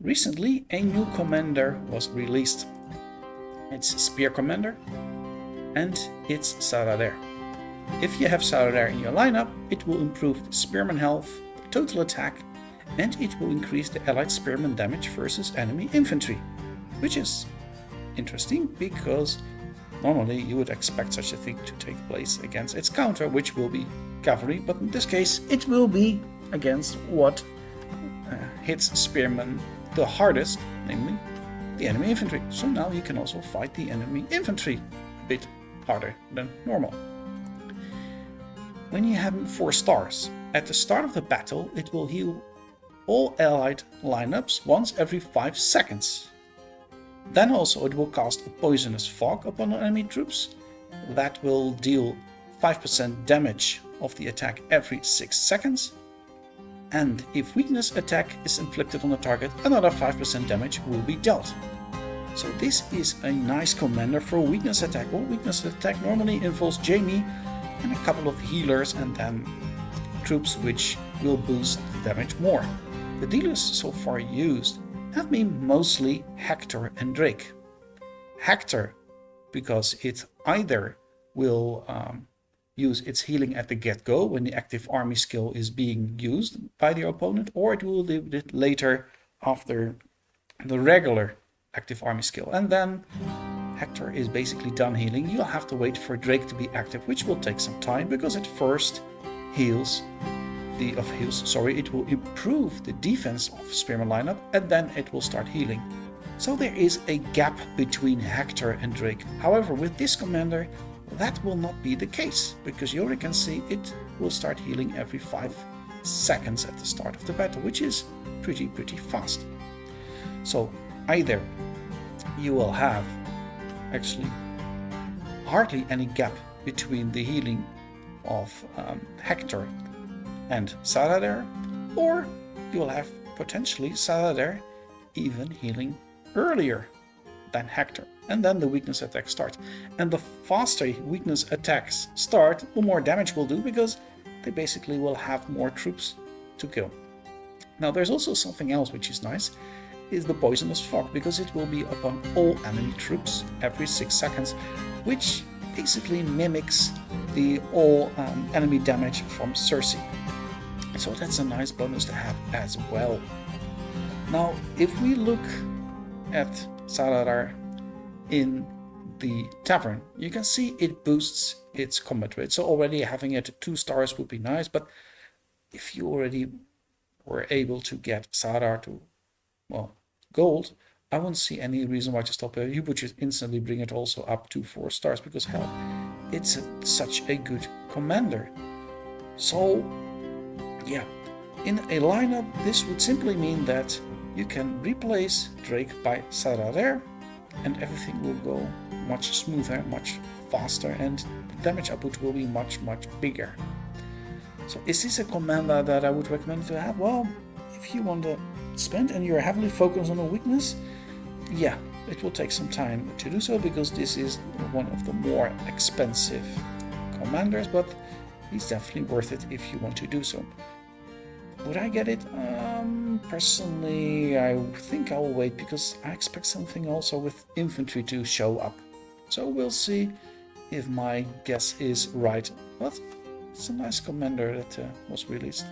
Recently, a new commander was released. It's Spear Commander, and it's Sararer. If you have Sararer in your lineup, it will improve the Spearman health, total attack, and it will increase the allied Spearman damage versus enemy infantry, which is interesting because normally you would expect such a thing to take place against its counter, which will be cavalry, but in this case it will be against what hits Spearman the hardest, namely the enemy infantry. So now you can also fight the enemy infantry a bit harder than normal. When you have 4 stars, at the start of the battle it will heal all allied lineups once every 5 seconds. Then also it will cast a poisonous fog upon enemy troops. That will deal 5% damage of the attack every 6 seconds. And if weakness attack is inflicted on the target, another 5% damage will be dealt. So this is a nice commander for weakness attack. Well, weakness attack normally involves Jamie and a couple of healers and then troops which will boost the damage more. The dealers so far used have been mostly Hector and Drake. Hector, because it either will use its healing at the get-go when the active army skill is being used by the opponent, or it will do it later after the regular active army skill. And then Hector is basically done healing. You'll have to wait for Drake to be active, which will take some time because it first it will improve the defense of Spearman lineup and then it will start healing. So there is a gap between Hector and Drake. However, with this commander, that will not be the case, because you already can see it will start healing every 5 seconds at the start of the battle, which is pretty fast. So either you will have actually hardly any gap between the healing of Hector and Sararer, or you will have potentially Sararer even healing earlier than Hector, and then the weakness attacks start. And the faster weakness attacks start, the more damage will do, because they basically will have more troops to kill. Now there's also something else which is nice, is the poisonous fog, because it will be upon all enemy troops every 6 seconds, which basically mimics the all enemy damage from Cersei. So that's a nice bonus to have as well. Now if we look at Sararer in the tavern, you can see it boosts its combat rate. So already having it at 2 stars would be nice, but if you already were able to get Sararer to, well, gold, I won't see any reason why to stop it. You would just instantly bring it also up to 4 stars, because hell, it's such a good commander. So yeah, in a lineup this would simply mean that you can replace Drake by Sararer and everything will go much smoother, much faster, and the damage output will be much bigger. So is this a commander that I would recommend to have? Well, if you want to spend and you're heavily focused on a weakness, yeah, it will take some time to do so, because this is one of the more expensive commanders, but it's definitely worth it if you want to do so. Would I get it? Personally, I think I'll wait, because I expect something also with infantry to show up. So we'll see if my guess is right. But it's a nice commander that was released.